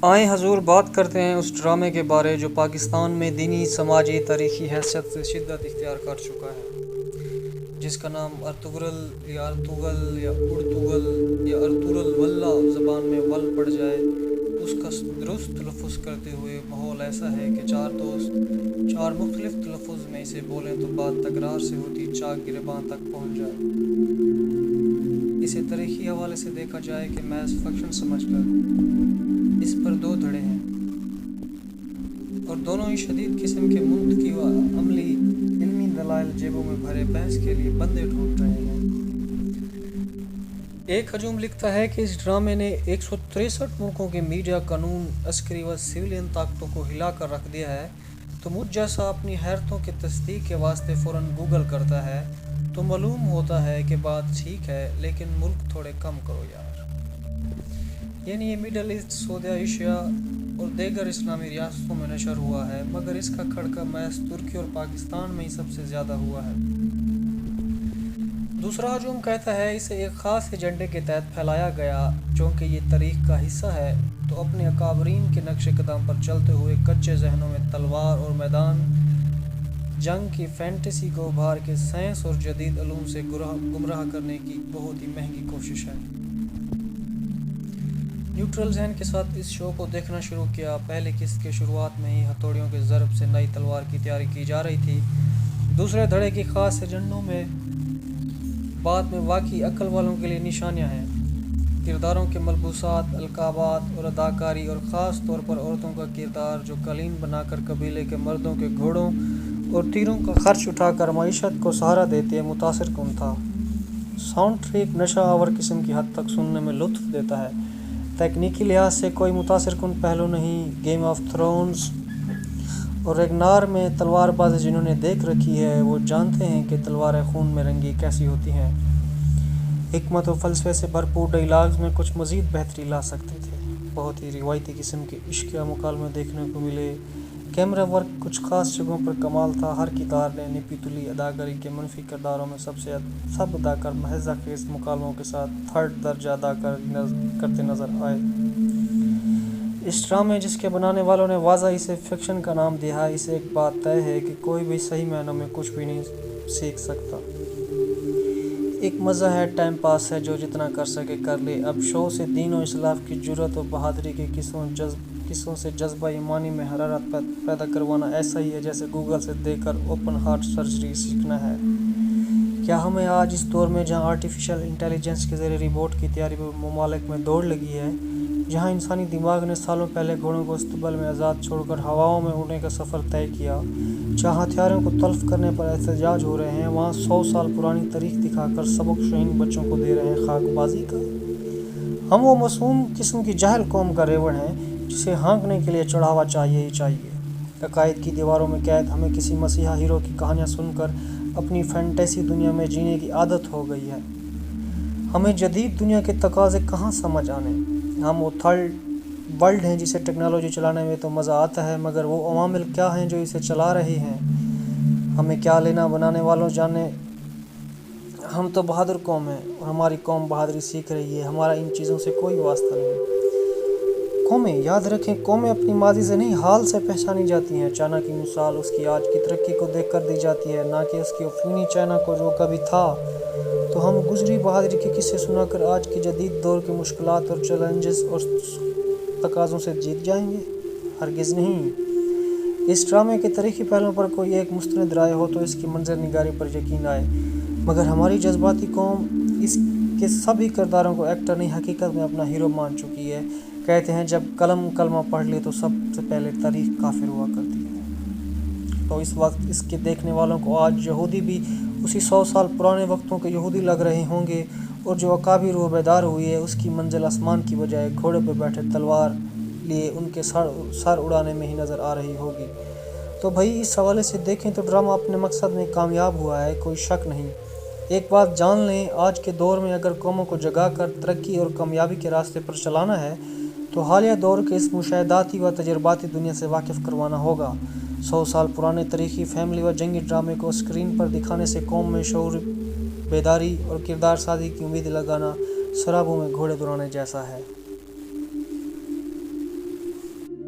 آئیں حضور بات کرتے ہیں اس ڈرامے کے بارے جو پاکستان میں دینی، سماجی، تاریخی حیثیت سے شدت اختیار کر چکا ہے، جس کا نام ارطغرل یا ارطغرل یا ارطغرل یا ارطغرل واللہ زبان میں ول پڑ جائے۔ اس کا درست تلفظ کرتے ہوئے ماحول ایسا ہے کہ چار دوست چار مختلف تلفظ میں اسے بولیں تو بات تکرار سے ہوتی چاک گریباں تک پہنچ جائے۔ اسے تاریخی حوالے سے دیکھا جائے کہ محض فکشن سمجھ کر اس پر دو دھڑے ہیں، اور دونوں ہی شدید قسم کے منطقی و عملی علمی دلائل جیبوں میں بھرے بحث کے لیے بندے ڈھونڈ رہے ہیں۔ ایک ہجوم لکھتا ہے کہ اس ڈرامے نے 163 ملکوں کے میڈیا، قانون، عسکری و سویلین طاقتوں کو ہلا کر رکھ دیا ہے، تو مجھ جیسا اپنی حیرتوں کی تصدیق کے واسطے فوراً گوگل کرتا ہے تو معلوم ہوتا ہے کہ بات ٹھیک ہے، لیکن ملک تھوڑے کم کرو یار۔ یعنی یہ مڈل ایسٹ، سعودیہ ایشیا اور دیگر اسلامی ریاستوں میں نشر ہوا ہے، مگر اس کا کھڑکا محض ترکی اور پاکستان میں ہی سب سے زیادہ ہوا ہے۔ دوسرا ہجوم کہتا ہے اسے ایک خاص ایجنڈے کے تحت پھیلایا گیا، چونکہ یہ تاریخ کا حصہ ہے تو اپنے اکابرین کے نقش قدم پر چلتے ہوئے کچے ذہنوں میں تلوار اور میدان جنگ کی فینٹیسی کو ابھار کے سائنس اور جدید علوم سے گمراہ کرنے کی بہت ہی مہنگی کوشش ہے۔ نیوٹرل ذہن کے ساتھ اس شو کو دیکھنا شروع کیا۔ پہلی قسط کے شروعات میں ہی ہتھوڑیوں کے ضرب سے نئی تلوار کی تیاری کی جا رہی تھی۔ دوسرے دھڑے کی خاص ایجنڈوں میں بعد میں واقعی عقل والوں کے لیے نشانیاں ہیں۔ کرداروں کے ملبوسات، القابات اور اداکاری، اور خاص طور پر عورتوں کا کردار جو قالین بنا کر قبیلے کے مردوں کے گھوڑوں اور تیروں کا خرچ اٹھا کر معیشت کو سہارا دیتی ہے، متاثر کن تھا۔ ساؤنڈ ٹریک نشہ آور قسم کی حد تک سننے میں لطف دیتا ہے۔ تکنیکی لحاظ سے کوئی متاثر کن پہلو نہیں۔ گیم آف تھرونز اور ریگنار میں تلوار بازی جنہوں نے دیکھ رکھی ہے وہ جانتے ہیں کہ تلواریں خون میں رنگی کیسی ہوتی ہیں۔ حکمت و فلسفے سے بھرپور ڈائیلاگز میں کچھ مزید بہتری لا سکتے تھے۔ بہت ہی روایتی قسم کے عشقیہ مکالمے دیکھنے کو ملے۔ کیمرہ ورک کچھ خاص جگہوں پر کمال تھا۔ ہر کردار نے نپی تلی اداکاری کے منفی کرداروں میں سب اداکار مزاح خیز مکالموں کے ساتھ تھرڈ درجہ اداکاری کرتے نظر آئے۔ اس ڈرامے جس کے بنانے والوں نے واضح اسے فکشن کا نام دیا ہے، اسے ایک بات طے ہے کہ کوئی بھی صحیح معنوں میں کچھ بھی نہیں سیکھ سکتا۔ ایک مزہ ہے، ٹائم پاس ہے، جو جتنا کر سکے کر لے۔ اب شو سے دین و اسلاف کی جرأت و بہادری کے قصوں سے جذبہ ایمانی میں حرارت پیدا کروانا ایسا ہی ہے جیسے گوگل سے دیکھ کر اوپن ہارٹ سرجری سیکھنا ہے۔ کیا ہمیں آج اس دور میں جہاں آرٹیفیشل انٹیلیجنس کے ذریعے روبوٹ کی تیاری پر ممالک میں دوڑ لگی ہے، جہاں انسانی دماغ نے سالوں پہلے گھوڑوں کو استقبال میں آزاد چھوڑ کر ہواؤں میں اڑنے کا سفر طے کیا، جہاں ہتھیاروں کو تلف کرنے پر احتجاج ہو رہے ہیں، وہاں 100 سال پرانی تاریخ دکھا کر سبق شہین بچوں کو دے رہے ہیں خاک بازی کا۔ ہم وہ معصوم قسم کی جاہل قوم کا ریوڑ ہیں جسے ہانکنے کے لیے چڑھاوا چاہیے ہی چاہیے۔ عقائد کی دیواروں میں قید ہمیں کسی مسیحا ہیرو کی کہانیاں سن کر اپنی فینٹیسی دنیا میں جینے کی عادت ہو گئی ہے۔ ہمیں جدید دنیا کے تقاضے کہاں سمجھ آنے۔ ہم وہ تھرڈ ورلڈ ہیں جسے ٹیکنالوجی چلانے میں تو مزہ آتا ہے، مگر وہ عوامل کیا ہیں جو اسے چلا رہے ہیں، ہمیں کیا لینا بنانے والوں جانے۔ ہم تو بہادر قوم ہیں اور ہماری قوم بہادری سیکھ رہی ہے، ہمارا ان چیزوں سے کوئی واسطہ نہیں۔ قومیں یاد رکھیں، قومیں اپنی ماضی سے نہیں حال سے پہچانی جاتی ہیں۔ چائنا کی مثال اس کی آج کی ترقی کو دیکھ کر دی جاتی ہے، نہ کہ اس کی افیونی چائنا کو جو کبھی تھا۔ تو ہم گزری بہادری کے قصے سنا کر آج کے جدید دور کے مشکلات اور چیلنجز اور تقاضوں سے جیت جائیں گے؟ ہرگز نہیں۔ اس ڈرامے کے تاریخی پہلوؤں پر کوئی ایک مستند رائے ہو تو اس کی منظر نگاری پر یقین آئے، مگر ہماری جذباتی قوم اس کے سبھی کرداروں کو ایکٹر نہیں حقیقت میں اپنا ہیرو مان چکی ہے۔ کہتے ہیں جب قلم کلمہ پڑھ لے تو سب سے پہلے تاریخ کافر ہوا کرتی ہے۔ تو اس وقت اس کے دیکھنے والوں کو آج یہودی بھی اسی 100 سال پرانے وقتوں کے یہودی لگ رہے ہوں گے، اور جو اکابر و بیدار ہوئی ہے اس کی منزل آسمان کی بجائے گھوڑے پہ بیٹھے تلوار لیے ان کے سر اڑانے میں ہی نظر آ رہی ہوگی۔ تو بھائی اس حوالے سے دیکھیں تو ڈرامہ اپنے مقصد میں کامیاب ہوا ہے، کوئی شک نہیں۔ ایک بات جان لیں، آج کے دور میں اگر قوموں کو جگا کر ترقی اور کامیابی کے راستے پر چلانا ہے تو حالیہ دور کے اس مشاہداتی و تجرباتی دنیا سے واقف کروانا ہوگا۔ 100 سال پرانے تاریخی، فیملی و جنگی ڈرامے کو اسکرین پر دکھانے سے قوم میں شعور بیداری اور کردار سازی کی امید لگانا سرابوں میں گھوڑے دوڑانے جیسا ہے۔